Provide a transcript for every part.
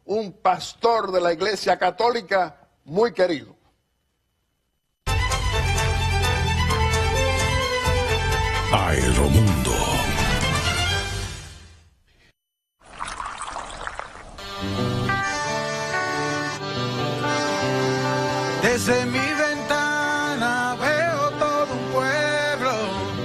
un pastor de la Iglesia Católica muy querido. Aeromundo. Desde mi ventana veo todo un pueblo,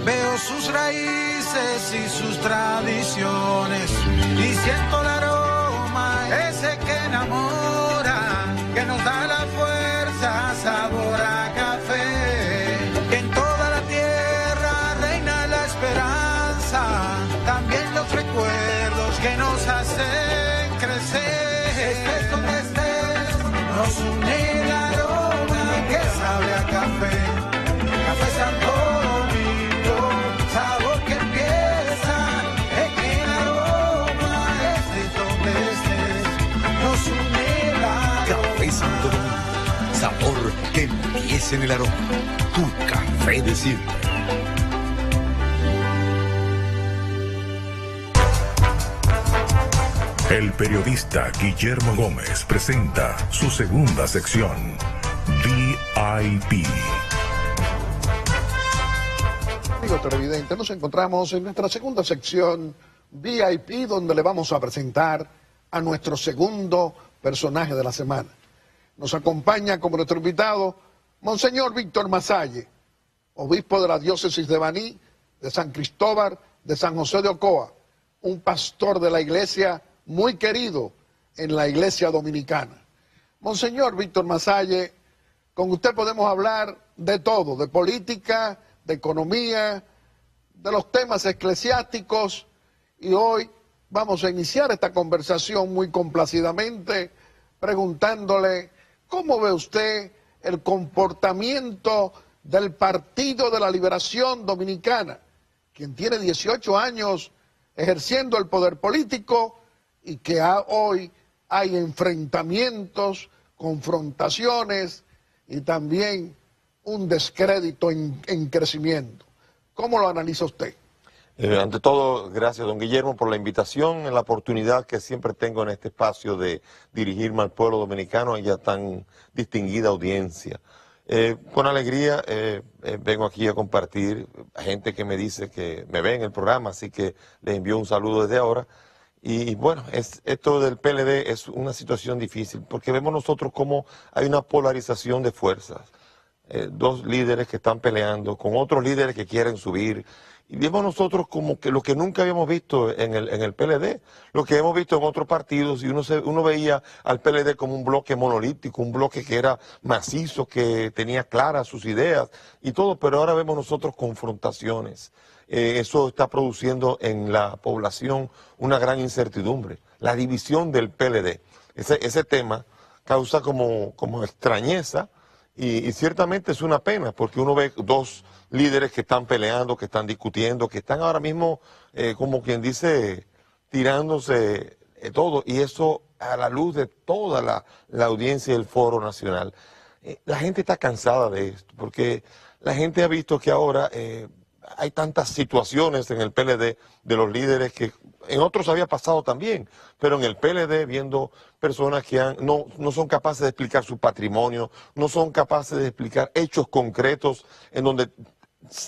veo sus raíces y sus tradiciones, y siento el aroma ese que enamora, que nos da la fuerza, sabor a café, que en toda la tierra reina la esperanza, también los recuerdos que nos hacen crecer. Estés donde estés, nos une el aroma que sabe a café, Café Santo Domingo, sabor que empieza en el aroma. Estés donde estés, nos une el aroma. Café Santo Domingo. Sabor que empieza en el aroma. Tu café de siempre. El periodista Guillermo Gómez presenta su segunda sección, VIP. Amigos televidentes, nos encontramos en nuestra segunda sección VIP, donde le vamos a presentar a nuestro segundo personaje de la semana. Nos acompaña como nuestro invitado Monseñor Víctor Masalle, obispo de la diócesis de Baní, de San Cristóbal, de San José de Ocoa, un pastor de la iglesia muy querido en la iglesia dominicana. Monseñor Víctor Masalle, con usted podemos hablar de todo, de política, de economía, de los temas eclesiásticos, y hoy vamos a iniciar esta conversación muy complacidamente preguntándole cómo ve usted el comportamiento del Partido de la Liberación Dominicana, quien tiene 18 años ejerciendo el poder político y que hoy hay enfrentamientos, confrontaciones y también un descrédito en crecimiento. ¿Cómo lo analiza usted? Ante todo, gracias don Guillermo por la invitación, en la oportunidad que siempre tengo en este espacio de dirigirme al pueblo dominicano y a tan distinguida audiencia. Con alegría vengo aquí a compartir a gente que me dice que me ve en el programa, así que les envío un saludo desde ahora. Y bueno, esto del PLD es una situación difícil, porque vemos nosotros cómo hay una polarización de fuerzas. Dos líderes que están peleando con otros líderes que quieren subir. Y vemos nosotros como que lo que nunca habíamos visto en el PLD, lo que hemos visto en otros partidos, y uno veía al PLD como un bloque monolítico, un bloque que era macizo, que tenía claras sus ideas y todo, pero ahora vemos nosotros confrontaciones. Eso está produciendo en la población una gran incertidumbre. La división del PLD, ese tema causa como extrañeza y ciertamente es una pena porque uno ve dos líderes que están peleando, que están discutiendo, que están ahora mismo, como quien dice, tirándose todo, y eso a la luz de toda la audiencia del Foro Nacional. La gente está cansada de esto porque la gente ha visto que ahora hay tantas situaciones en el PLD de los líderes que en otros había pasado también, pero en el PLD viendo personas que no son capaces de explicar su patrimonio, no son capaces de explicar hechos concretos en donde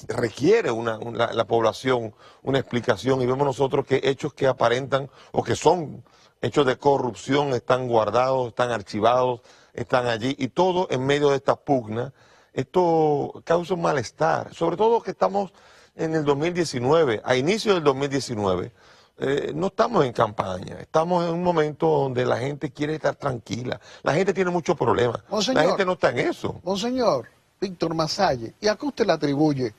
requiere la población una explicación, y vemos nosotros que hechos que aparentan o que son hechos de corrupción están guardados, están archivados, están allí, y todo en medio de esta pugna. Esto causa un malestar, sobre todo que estamos en el 2019, a inicio del 2019, no estamos en campaña, estamos en un momento donde la gente quiere estar tranquila, la gente tiene muchos problemas, la gente no está en eso. Monseñor Víctor Masalle, ¿y a qué usted le atribuye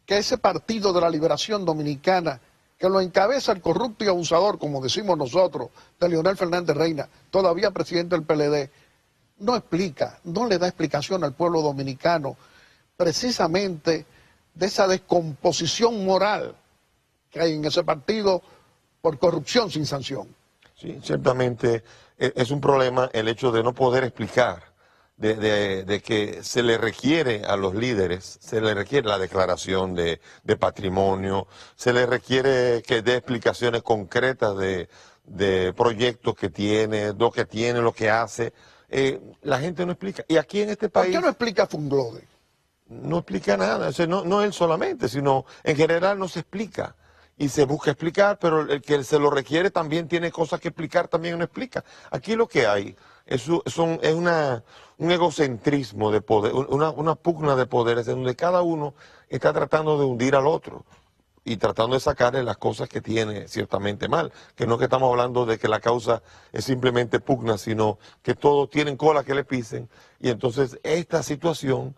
que ese Partido de la Liberación Dominicana, que lo encabeza el corrupto y abusador, como decimos nosotros, de Leonel Fernández Reina, todavía presidente del PLD, no explica, no le da explicación al pueblo dominicano precisamente de esa descomposición moral que hay en ese partido por corrupción sin sanción? Sí, ciertamente es un problema el hecho de no poder explicar, de que se le requiere a los líderes, se le requiere la declaración de patrimonio, se le requiere que dé explicaciones concretas de de proyectos que tiene, lo que hace. La gente no explica. Y aquí en este ¿Por país qué no explica Funglode? no explica nada. O sea, no él solamente, sino en general no se explica. Y se busca explicar, pero el que se lo requiere también tiene cosas que explicar, también no explica. Aquí lo que hay es un egocentrismo de poder, una pugna de poderes en donde cada uno está tratando de hundir al otro y tratando de sacarle las cosas que tiene ciertamente mal. Que no que estamos hablando de que la causa es simplemente pugna, sino que todos tienen cola que le pisen. Y entonces esta situación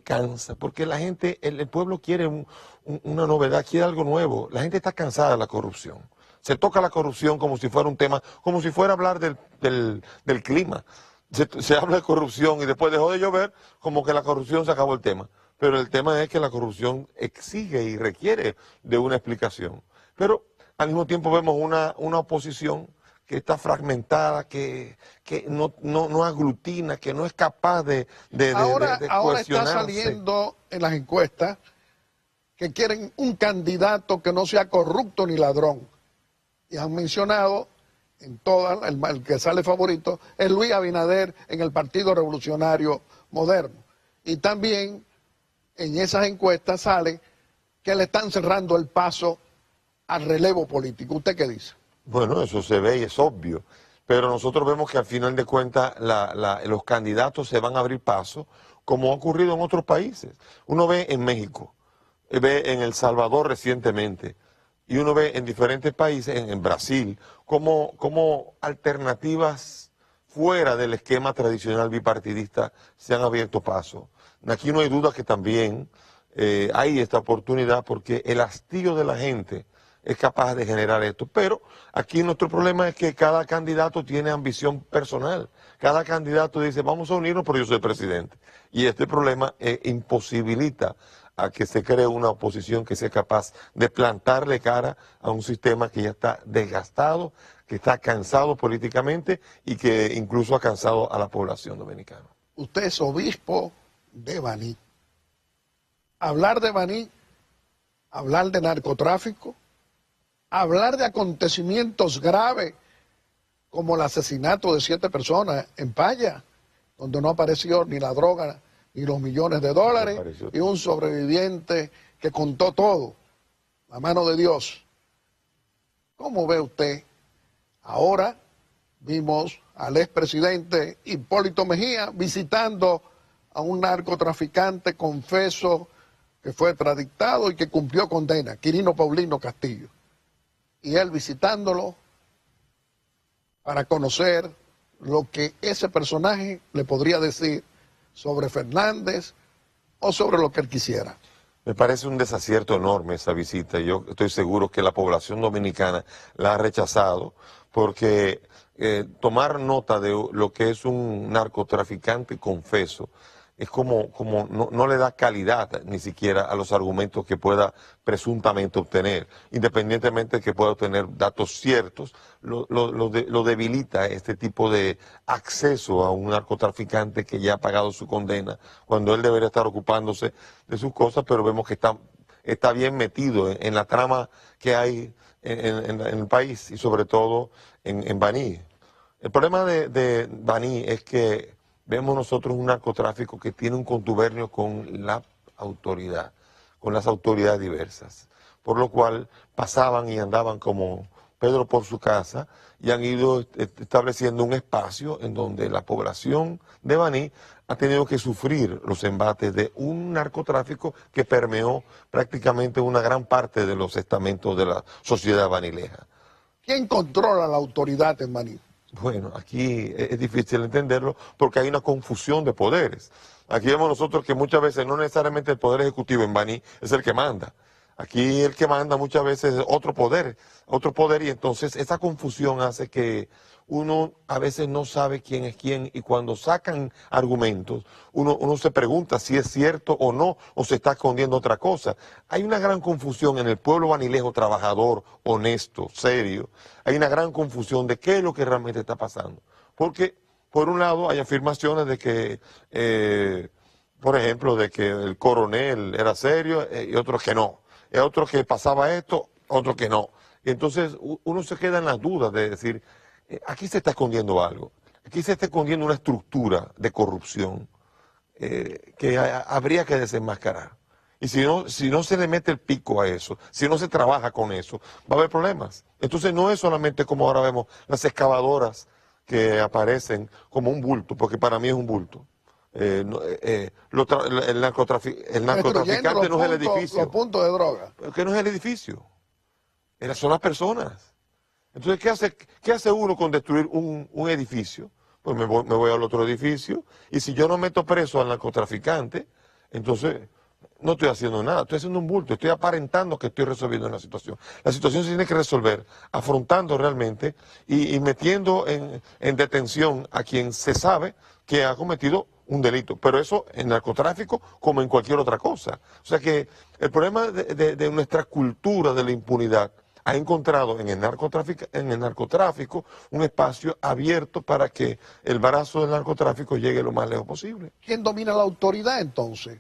cansa, porque la gente, el pueblo quiere una novedad, quiere algo nuevo. La gente está cansada de la corrupción. Se toca la corrupción como si fuera un tema, como si fuera hablar del clima. Se habla de corrupción y después dejó de llover, como que la corrupción se acabó el tema. Pero el tema es que la corrupción exige y requiere de una explicación. Pero al mismo tiempo vemos una oposición que está fragmentada, que no aglutina, que no es capaz de Ahora está cohesionarse. saliendo en las encuestas que quieren un candidato que no sea corrupto ni ladrón. Y han mencionado en todas, el que sale favorito es Luis Abinader en el Partido Revolucionario Moderno. Y también en esas encuestas sale que le están cerrando el paso al relevo político. ¿Usted qué dice? Bueno, eso se ve y es obvio, pero nosotros vemos que al final de cuentas los candidatos se van a abrir paso, como ha ocurrido en otros países. Uno ve en México, ve en El Salvador recientemente, y uno ve en diferentes países, en Brasil, como alternativas fuera del esquema tradicional bipartidista se han abierto paso. Aquí no hay duda que también hay esta oportunidad porque el hastío de la gente es capaz de generar esto. Pero aquí nuestro problema es que cada candidato tiene ambición personal. Cada candidato dice, vamos a unirnos, pero yo soy presidente. Y este problema imposibilita a que se cree una oposición que sea capaz de plantarle cara a un sistema que ya está desgastado, que está cansado políticamente y que incluso ha cansado a la población dominicana. Usted es obispo de Baní. Hablar de Baní, hablar de narcotráfico, hablar de acontecimientos graves como el asesinato de 7 personas en Paya, donde no apareció ni la droga ni los millones de dólares, y un sobreviviente que contó todo, la mano de Dios. ¿Cómo ve usted? Ahora vimos al expresidente Hipólito Mejía visitando a un narcotraficante confeso que fue extraditado y que cumplió condena, Quirino Paulino Castillo. Y él visitándolo para conocer lo que ese personaje le podría decir sobre Fernández o sobre lo que él quisiera. Me parece un desacierto enorme esa visita. Yo estoy seguro que la población dominicana la ha rechazado porque tomar nota de lo que es un narcotraficante confeso es como no le da calidad ni siquiera a los argumentos que pueda presuntamente obtener. Independientemente de que pueda obtener datos ciertos, lo debilita este tipo de acceso a un narcotraficante que ya ha pagado su condena, cuando él debería estar ocupándose de sus cosas, pero vemos que está bien metido en la trama que hay en el país y sobre todo en Baní. El problema de Baní es que vemos nosotros un narcotráfico que tiene un contubernio con la autoridad, con las autoridades diversas, por lo cual pasaban y andaban como Pedro por su casa y han ido estableciendo un espacio en donde la población de Baní ha tenido que sufrir los embates de un narcotráfico que permeó prácticamente una gran parte de los estamentos de la sociedad banileja. ¿Quién controla la autoridad en Baní? Bueno, aquí es difícil entenderlo porque hay una confusión de poderes. Aquí vemos nosotros que muchas veces no necesariamente el poder ejecutivo en Baní es el que manda. Aquí el que manda muchas veces es otro poder y entonces esa confusión hace que uno a veces no sabe quién es quién y cuando sacan argumentos uno se pregunta si es cierto o no o se está escondiendo otra cosa. Hay una gran confusión en el pueblo banilejo trabajador, honesto, serio. Hay una gran confusión de qué es lo que realmente está pasando. Porque por un lado hay afirmaciones de que, por ejemplo, de que el coronel era serio y otros que no. Y otros que pasaba esto, otros que no. Y entonces uno se queda en las dudas de decir, aquí se está escondiendo algo, aquí se está escondiendo una estructura de corrupción que habría que desenmascarar. Y si no se le mete el pico a eso, si no se trabaja con eso, va a haber problemas. Entonces no es solamente como ahora vemos las excavadoras que aparecen como un bulto, porque para mí es un bulto. El narcotraficante no es el edificio. Los puntos de droga. Que no es el edificio. Son las personas. Entonces, ¿qué hace uno con destruir un edificio? Pues me voy al otro edificio, y si yo no meto preso al narcotraficante, entonces no estoy haciendo nada, estoy haciendo un bulto, estoy aparentando que estoy resolviendo una situación. La situación se tiene que resolver afrontando realmente y metiendo en detención a quien se sabe que ha cometido un delito, pero eso en narcotráfico como en cualquier otra cosa. O sea que el problema de nuestra cultura de la impunidad ha encontrado en el narcotráfico un espacio abierto para que el brazo del narcotráfico llegue lo más lejos posible. ¿Quién domina la autoridad entonces?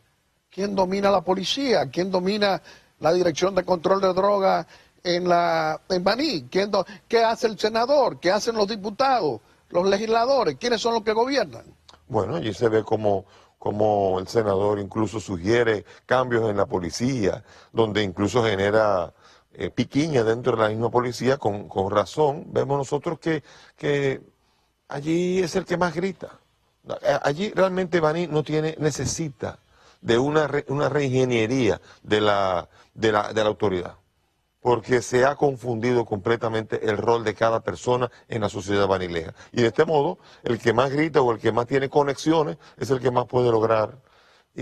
¿Quién domina la policía? ¿Quién domina la Dirección de Control de Drogas en Baní? ¿Qué hace el senador? ¿Qué hacen los diputados? ¿Los legisladores? ¿Quiénes son los que gobiernan? Bueno, allí se ve como el senador incluso sugiere cambios en la policía, donde incluso genera piquiña dentro de la misma policía, con razón. Vemos nosotros que allí es el que más grita. Allí realmente Baní necesita de una reingeniería de la autoridad, porque se ha confundido completamente el rol de cada persona en la sociedad banileja. Y de este modo, el que más grita o el que más tiene conexiones es el que más puede lograr.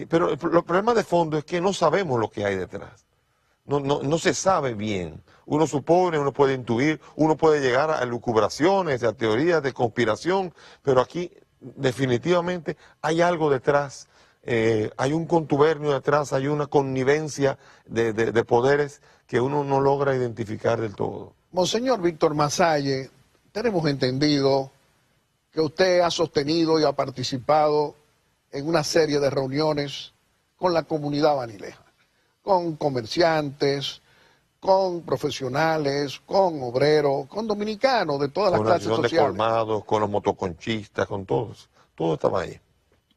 Pero el problema de fondo es que no sabemos lo que hay detrás. No se sabe bien. Uno supone, uno puede intuir, uno puede llegar a elucubraciones, a teorías de conspiración, pero aquí definitivamente hay algo detrás. Hay un contubernio detrás, hay una connivencia de poderes que uno no logra identificar del todo. Monseñor Víctor Masalle, tenemos entendido que usted ha sostenido y ha participado en una serie de reuniones con la comunidad banileja, con comerciantes, con profesionales, con obreros, con dominicanos de todas las clases sociales. Con la Asociación de Colmados, con los motoconchistas, con todos. Todos estaban ahí.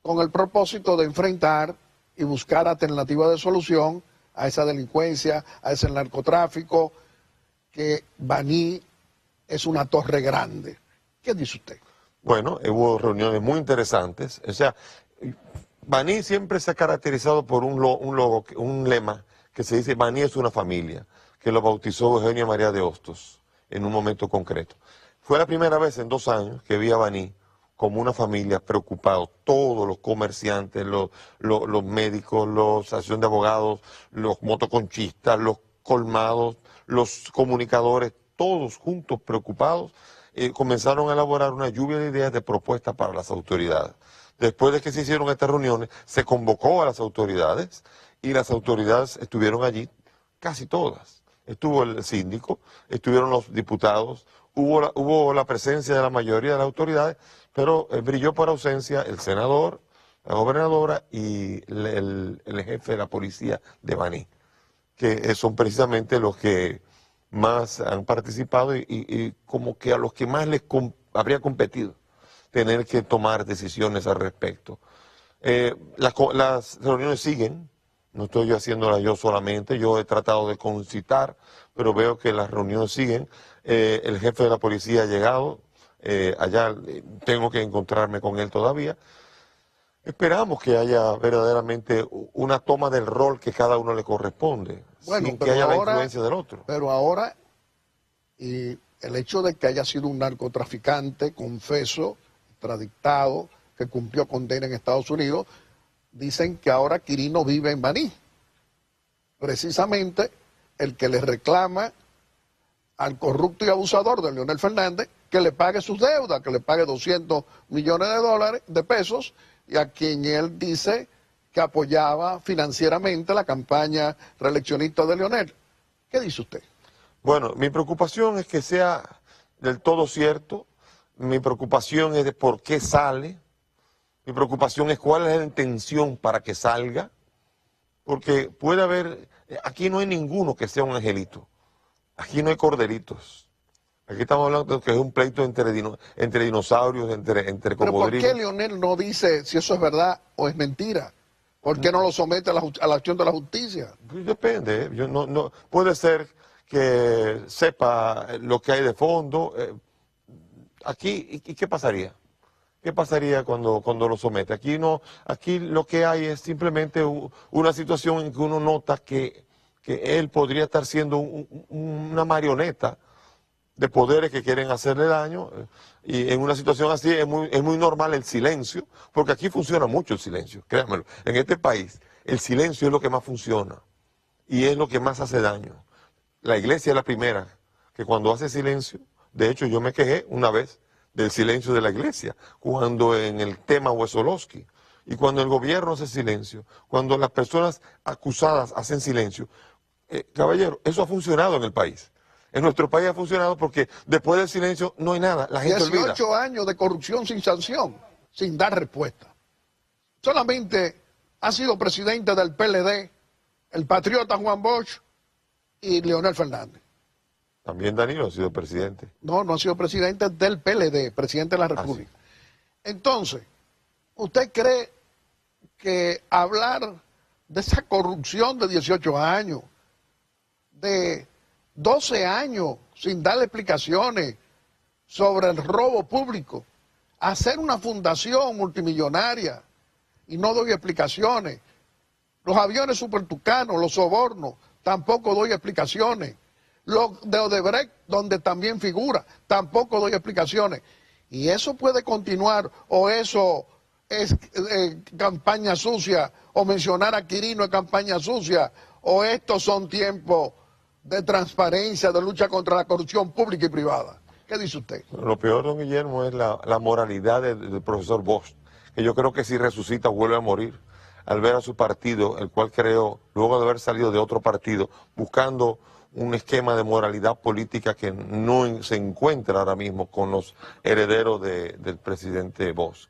Con el propósito de enfrentar y buscar alternativas de solución a esa delincuencia, a ese narcotráfico, que Baní es una torre grande. ¿Qué dice usted? Bueno, hubo reuniones muy interesantes. O sea, Baní siempre se ha caracterizado por un lema que se dice: Baní es una familia, que lo bautizó Eugenio María de Hostos en un momento concreto. Fue la primera vez en 2 años que vi a Baní como una familia preocupados, todos los comerciantes, los médicos, la asociación de abogados, los motoconchistas, los colmados, los comunicadores, todos juntos preocupados, comenzaron a elaborar una lluvia de ideas, de propuestas para las autoridades. Después de que se hicieron estas reuniones, se convocó a las autoridades y las autoridades estuvieron allí, casi todas. Estuvo el síndico, estuvieron los diputados, hubo la presencia de la mayoría de las autoridades, pero brilló por ausencia el senador, la gobernadora y el jefe de la policía de Baní, que son precisamente los que más han participado y como que a los que más les habría competido tener que tomar decisiones al respecto. Las reuniones siguen, no estoy yo haciéndolas yo solamente, yo he tratado de concitar, pero veo que las reuniones siguen. El jefe de la policía ha llegado, allá tengo que encontrarme con él todavía. Esperamos que haya verdaderamente una toma del rol que cada uno le corresponde, sin que haya la influencia del otro. Pero ahora, y el hecho de que haya sido un narcotraficante confeso, extraditado, que cumplió condena en Estados Unidos, dicen que ahora Quirino vive en Baní. Precisamente el que le reclama al corrupto y abusador de Leonel Fernández que le pague sus deudas, que le pague 200 millones de pesos, y a quien él dice que apoyaba financieramente la campaña reeleccionista de Leonel. ¿Qué dice usted? Bueno, mi preocupación es que sea del todo cierto, mi preocupación es de por qué sale, mi preocupación es cuál es la intención para que salga, porque puede haber, aquí no hay ninguno que sea un angelito. Aquí no hay corderitos. Aquí estamos hablando de que es un pleito entre dinosaurios, entre Pero ¿por cocodrilos. qué Leonel no dice si eso es verdad o es mentira? ¿Por qué no lo somete a la acción de la justicia? Pues depende, ¿eh? Puede ser que sepa lo que hay de fondo. Aquí, ¿y qué pasaría? ¿Qué pasaría cuando lo somete? Aquí lo que hay es simplemente una situación en que uno nota que él podría estar siendo una marioneta de poderes que quieren hacerle daño, y en una situación así es muy normal el silencio, porque aquí funciona mucho el silencio, créanmelo. En este país el silencio es lo que más funciona y es lo que más hace daño. La iglesia es la primera que cuando hace silencio, de hecho yo me quejé una vez del silencio de la iglesia, cuando en el tema Wesolowski, y cuando el gobierno hace silencio, cuando las personas acusadas hacen silencio. Caballero, eso ha funcionado en el país. En nuestro país ha funcionado porque después del silencio no hay nada, la gente 18 olvida. años de corrupción sin sanción, sin dar respuesta. Solamente ha sido presidente del PLD el patriota Juan Bosch y Leonel Fernández. También Danilo ha sido presidente. No ha sido presidente del PLD, presidente de la República. Entonces, ¿usted cree que hablar de esa corrupción de 18 años, de 12 años sin darle explicaciones sobre el robo público, hacer una fundación multimillonaria y no doy explicaciones, los aviones supertucanos, los sobornos, tampoco doy explicaciones, los de Odebrecht, donde también figura, tampoco doy explicaciones? Y eso puede continuar, o eso es campaña sucia, o mencionar a Quirino es campaña sucia, o estos son tiempos de transparencia, de lucha contra la corrupción pública y privada. ¿Qué dice usted? Lo peor, don Guillermo, es la moralidad del profesor Bosch, que yo creo que si resucita vuelve a morir al ver a su partido, el cual creó, luego de haber salido de otro partido, buscando un esquema de moralidad política que no se encuentra ahora mismo con los herederos del presidente Bosch.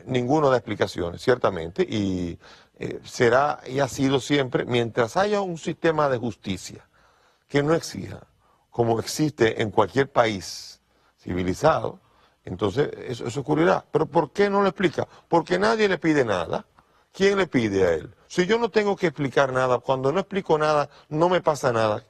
Ninguno da explicaciones, ciertamente, y será y ha sido siempre, mientras haya un sistema de justicia que no exija, como existe en cualquier país civilizado, entonces eso ocurrirá. ¿Pero por qué no lo explica? Porque nadie le pide nada. ¿Quién le pide a él? Si yo no tengo que explicar nada, cuando no explico nada, no me pasa nada.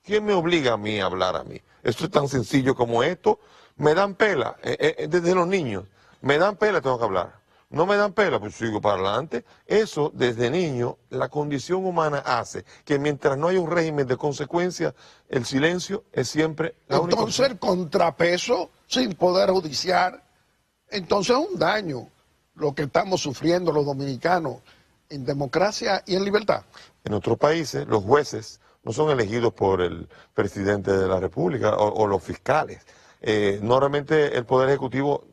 ¿Quién me obliga a mí a hablar a mí? Esto es tan sencillo como esto. Me dan pela, desde los niños. Me dan pela, tengo que hablar. No me dan pela, pues sigo para adelante. Eso, desde niño, la condición humana hace que mientras no haya un régimen de consecuencias, el silencio es siempre la única Entonces opción. el contrapeso sin poder judicial, entonces es un daño lo que estamos sufriendo los dominicanos en democracia y en libertad. En otros países, los jueces no son elegidos por el presidente de la República o los fiscales. Normalmente el Poder Ejecutivo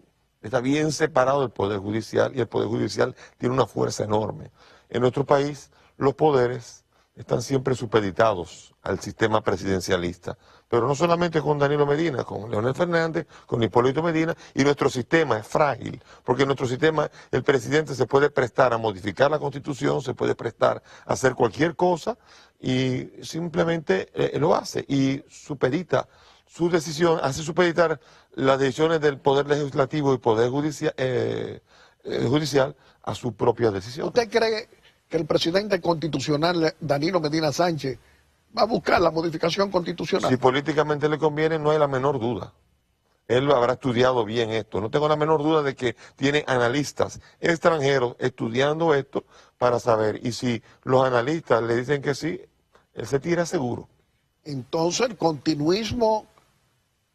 está bien separado del Poder Judicial y el Poder Judicial tiene una fuerza enorme. En nuestro país, los poderes están siempre supeditados al sistema presidencialista, pero no solamente con Danilo Medina, con Leonel Fernández, con Hipólito Medina, y nuestro sistema es frágil, porque en nuestro sistema el presidente se puede prestar a modificar la Constitución, se puede prestar a hacer cualquier cosa y simplemente lo hace y supedita su decisión, hace supeditar las decisiones del Poder Legislativo y Poder Judicial a su propia decisión. ¿Usted cree que el presidente constitucional Danilo Medina Sánchez va a buscar la modificación constitucional? Si políticamente le conviene, no hay la menor duda. Él lo habrá estudiado bien esto. No tengo la menor duda de que tiene analistas extranjeros estudiando esto para saber. Y si los analistas le dicen que sí, él se tira seguro. Entonces el continuismo,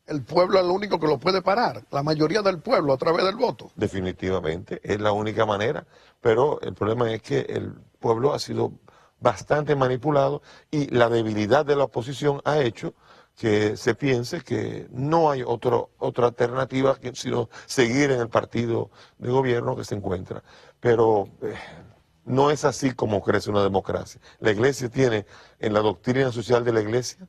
el pueblo es lo único que lo puede parar. La mayoría del pueblo a través del voto. Definitivamente, es la única manera. Pero el problema es que el pueblo ha sido bastante manipulado y la debilidad de la oposición ha hecho que se piense que no hay otra alternativa sino seguir en el partido de gobierno que se encuentra. Pero no es así como crece una democracia. La Iglesia tiene, en la doctrina social de la Iglesia,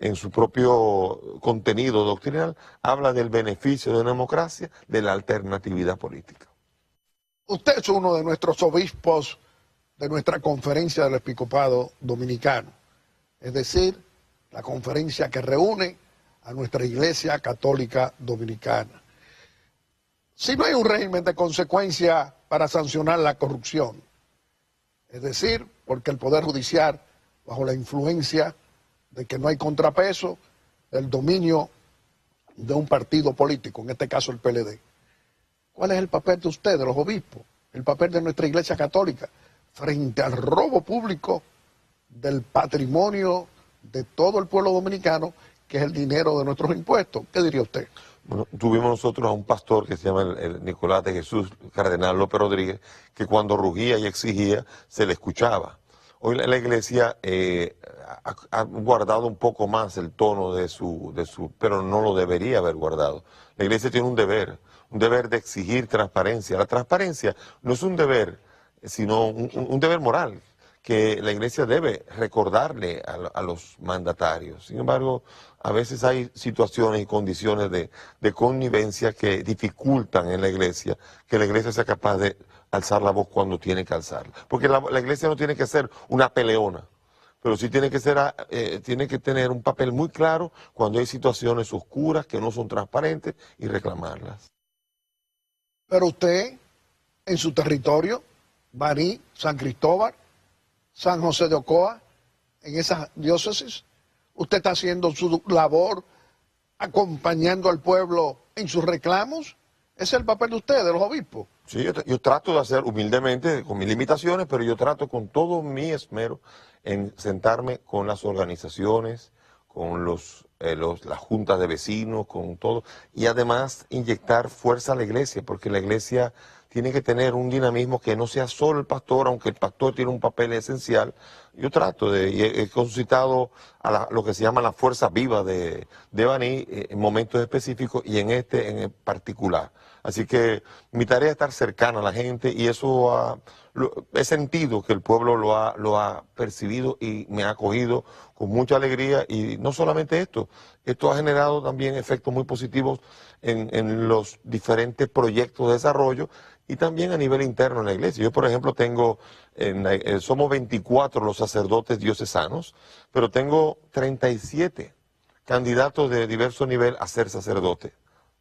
en su propio contenido doctrinal, habla del beneficio de una democracia, de la alternatividad política. Usted es uno de nuestros obispos de nuestra conferencia del Episcopado Dominicano. Es decir, la conferencia que reúne a nuestra Iglesia Católica Dominicana. Si no hay un régimen de consecuencia para sancionar la corrupción, es decir, porque el Poder Judicial, bajo la influencia de que no hay contrapeso, el dominio de un partido político, en este caso el PLD. ¿Cuál es el papel de ustedes, los obispos? El papel de nuestra Iglesia Católica frente al robo público del patrimonio de todo el pueblo dominicano, que es el dinero de nuestros impuestos. ¿Qué diría usted? Bueno, tuvimos nosotros a un pastor que se llama el Nicolás de Jesús, Cardenal López Rodríguez, que cuando rugía y exigía se le escuchaba. Hoy la iglesia ha guardado un poco más el tono pero no lo debería haber guardado. La iglesia tiene un deber de exigir transparencia. La transparencia no es un deber, sino un deber moral, que la iglesia debe recordarle a los mandatarios. Sin embargo, a veces hay situaciones y condiciones de connivencia que dificultan en la iglesia que la iglesia sea capaz de alzar la voz cuando tiene que alzarla. Porque la iglesia no tiene que ser una peleona, pero sí tiene que tener un papel muy claro cuando hay situaciones oscuras que no son transparentes y reclamarlas. Pero usted, en su territorio, Baní, San Cristóbal, San José de Ocoa, en esas diócesis, usted está haciendo su labor acompañando al pueblo en sus reclamos. Ese es el papel de ustedes, de los obispos. Sí, yo trato de hacer humildemente, con mis limitaciones, pero yo trato con todo mi esmero en sentarme con las organizaciones, con las juntas de vecinos, con todo, y además inyectar fuerza a la iglesia, porque la iglesia tiene que tener un dinamismo que no sea solo el pastor, aunque el pastor tiene un papel esencial. Yo trato y he consultado a lo que se llama la fuerza viva de Baní en momentos específicos y en particular. Así que mi tarea es estar cercana a la gente y eso he sentido que el pueblo lo ha percibido y me ha acogido con mucha alegría. Y no solamente esto ha generado también efectos muy positivos en los diferentes proyectos de desarrollo y también a nivel interno en la iglesia. Yo, por ejemplo, somos 24 los sacerdotes diocesanos, pero tengo 37 candidatos de diverso nivel a ser sacerdotes.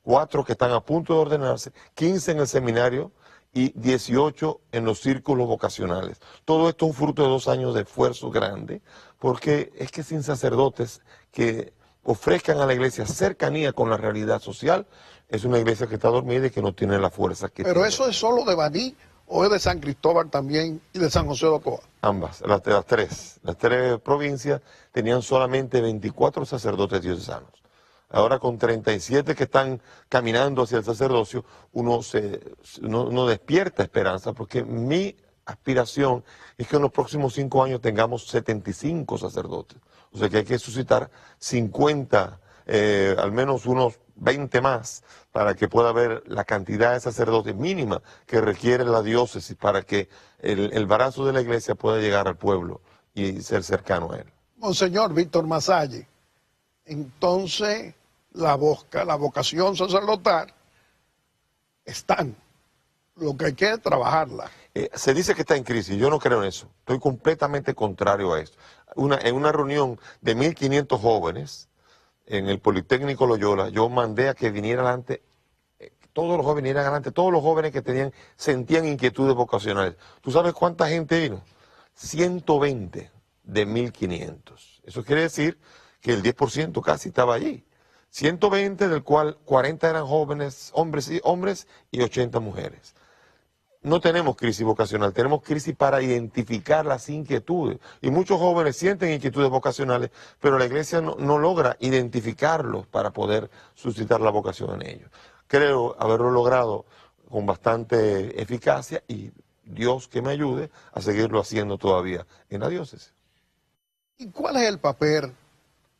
4 que están a punto de ordenarse, 15 en el seminario y 18 en los círculos vocacionales. Todo esto es un fruto de 2 años de esfuerzo grande, porque es que sin sacerdotes que ofrezcan a la iglesia cercanía con la realidad social, es una iglesia que está dormida y que no tiene la fuerza que tiene. ¿Pero eso es solo de Baní o es de San Cristóbal también y de San José de Ocoa? Ambas, las tres. Las 3 provincias tenían solamente 24 sacerdotes diocesanos. Ahora con 37 que están caminando hacia el sacerdocio, uno despierta esperanza, porque mi aspiración es que en los próximos 5 años tengamos 75 sacerdotes. O sea que hay que suscitar 50, al menos unos 20 más, para que pueda haber la cantidad de sacerdotes mínima que requiere la diócesis para que el brazo de la iglesia pueda llegar al pueblo y ser cercano a él. Monseñor Víctor Masalle, entonces la vocación sacerdotal están. Lo que hay que es trabajarla. Se dice que está en crisis, yo no creo en eso. Estoy completamente contrario a eso. En una reunión de 1.500 jóvenes en el Politécnico Loyola, yo mandé a que vinieran adelante, todos los jóvenes vinieran adelante, todos los jóvenes que sentían inquietudes vocacionales. ¿Tú sabes cuánta gente vino? 120 de 1.500. Eso quiere decir que el 10% casi estaba allí. 120, del cual 40 eran jóvenes, hombres y 80 mujeres. No tenemos crisis vocacional, tenemos crisis para identificar las inquietudes. Y muchos jóvenes sienten inquietudes vocacionales, pero la iglesia no logra identificarlos para poder suscitar la vocación en ellos. Creo haberlo logrado con bastante eficacia y Dios que me ayude a seguirlo haciendo todavía en la diócesis. ¿Y cuál es el papel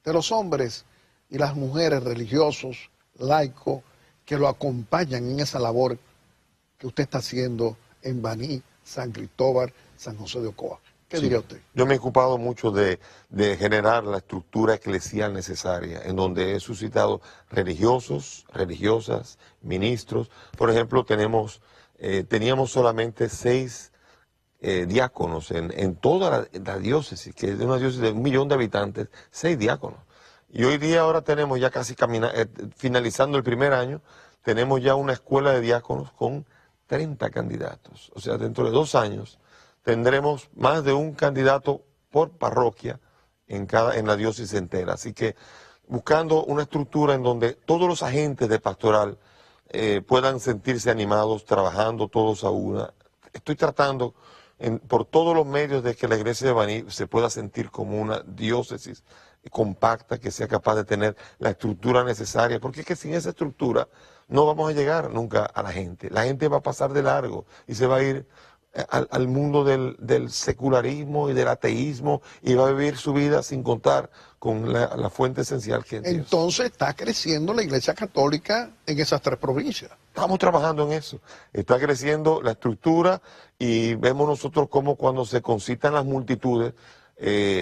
de los hombres y las mujeres religiosos, laicos, que lo acompañan en esa labor que usted está haciendo en Baní, San Cristóbal, San José de Ocoa? ¿Qué diría usted? Yo me he ocupado mucho de generar la estructura eclesial necesaria, en donde he suscitado religiosos, religiosas, ministros. Por ejemplo, teníamos solamente 6 diáconos en toda la diócesis, que es una diócesis de 1 millón de habitantes, 6 diáconos. Y hoy día ahora tenemos ya casi finalizando el primer año, tenemos ya una escuela de diáconos con 30 candidatos. O sea, dentro de 2 años tendremos más de un candidato por parroquia en la diócesis entera. Así que buscando una estructura en donde todos los agentes de pastoral puedan sentirse animados, trabajando todos a una. Estoy tratando por todos los medios de que la iglesia de Baní se pueda sentir como una diócesis compacta, que sea capaz de tener la estructura necesaria, porque es que sin esa estructura no vamos a llegar nunca a la gente. La gente va a pasar de largo y se va a ir al mundo del secularismo y del ateísmo y va a vivir su vida sin contar con la fuente esencial que es Dios. Entonces está creciendo la Iglesia Católica en esas 3 provincias. Estamos trabajando en eso. Está creciendo la estructura y vemos nosotros cómo cuando se concitan las multitudes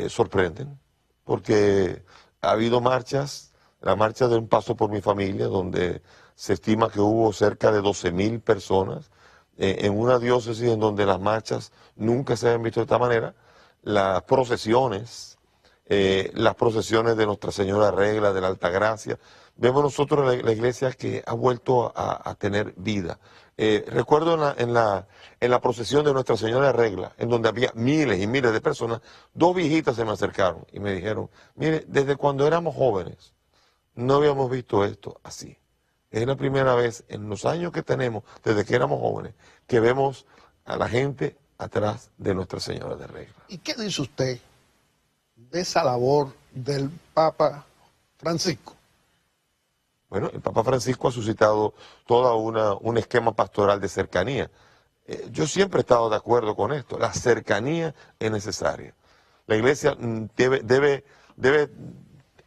sorprenden, porque ha habido marchas, la marcha de Un Paso por mi Familia, donde se estima que hubo cerca de 12.000 personas, en una diócesis en donde las marchas nunca se habían visto de esta manera, las procesiones de Nuestra Señora Regla, de la Altagracia. Vemos nosotros la iglesia que ha vuelto a tener vida. Recuerdo en la procesión de Nuestra Señora Regla, en donde había miles y miles de personas, 2 viejitas se me acercaron y me dijeron, mire, desde cuando éramos jóvenes no habíamos visto esto así. Es la primera vez en los años que tenemos, desde que éramos jóvenes, que vemos a la gente atrás de Nuestra Señora de Regla. ¿Y qué dice usted de esa labor del Papa Francisco? Bueno, el Papa Francisco ha suscitado todo un esquema pastoral de cercanía. Yo siempre he estado de acuerdo con esto. La cercanía es necesaria. La iglesia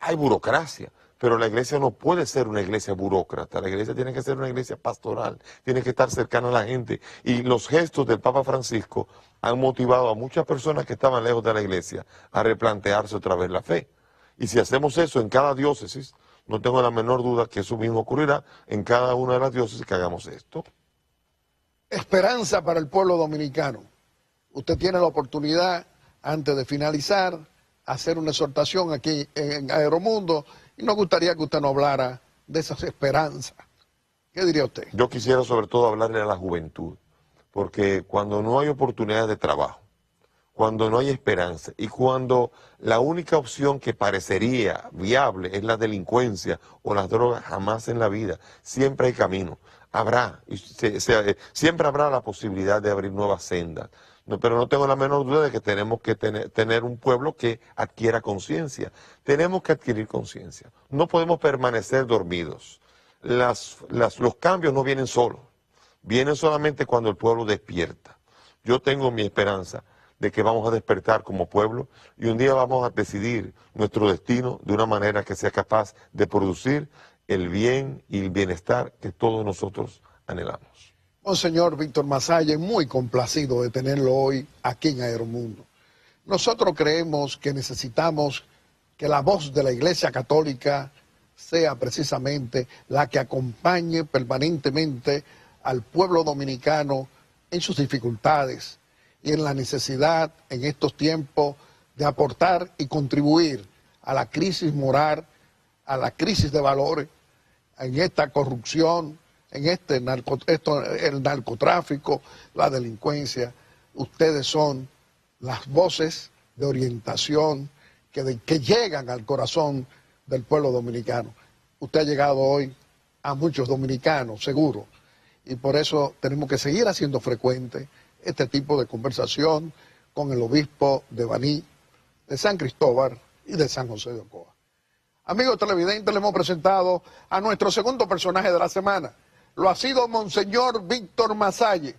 hay burocracia, pero la iglesia no puede ser una iglesia burócrata. La iglesia tiene que ser una iglesia pastoral, tiene que estar cercana a la gente. Y los gestos del Papa Francisco han motivado a muchas personas que estaban lejos de la iglesia a replantearse otra vez la fe. Y si hacemos eso en cada diócesis, no tengo la menor duda que eso mismo ocurrirá en cada una de las diócesis que hagamos esto. Esperanza para el pueblo dominicano. Usted tiene la oportunidad, antes de finalizar, hacer una exhortación aquí en Aeromundo, y nos gustaría que usted nos hablara de esas esperanzas. ¿Qué diría usted? Yo quisiera sobre todo hablarle a la juventud, porque cuando no hay oportunidades de trabajo, cuando no hay esperanza y cuando la única opción que parecería viable es la delincuencia o las drogas, jamás en la vida, siempre hay camino. Siempre habrá la posibilidad de abrir nuevas sendas. No, pero no tengo la menor duda de que tenemos que tener un pueblo que adquiera conciencia. Tenemos que adquirir conciencia. No podemos permanecer dormidos. Los cambios no vienen solos. Vienen solamente cuando el pueblo despierta. Yo tengo mi esperanza de que vamos a despertar como pueblo y un día vamos a decidir nuestro destino de una manera que sea capaz de producir el bien y el bienestar que todos nosotros anhelamos. Monseñor Víctor Masalle, muy complacido de tenerlo hoy aquí en Aeromundo. Nosotros creemos que necesitamos que la voz de la Iglesia Católica sea precisamente la que acompañe permanentemente al pueblo dominicano en sus dificultades y en la necesidad en estos tiempos de aportar y contribuir a la crisis moral, a la crisis de valores, en esta corrupción, en el narcotráfico, la delincuencia. Ustedes son las voces de orientación que llegan al corazón del pueblo dominicano. Usted ha llegado hoy a muchos dominicanos, seguro, y por eso tenemos que seguir haciendo frecuente este tipo de conversación con el obispo de Baní, de San Cristóbal y de San José de Ocoa. Amigos televidentes, le hemos presentado a nuestro segundo personaje de la semana. Lo ha sido Monseñor Víctor Masalle,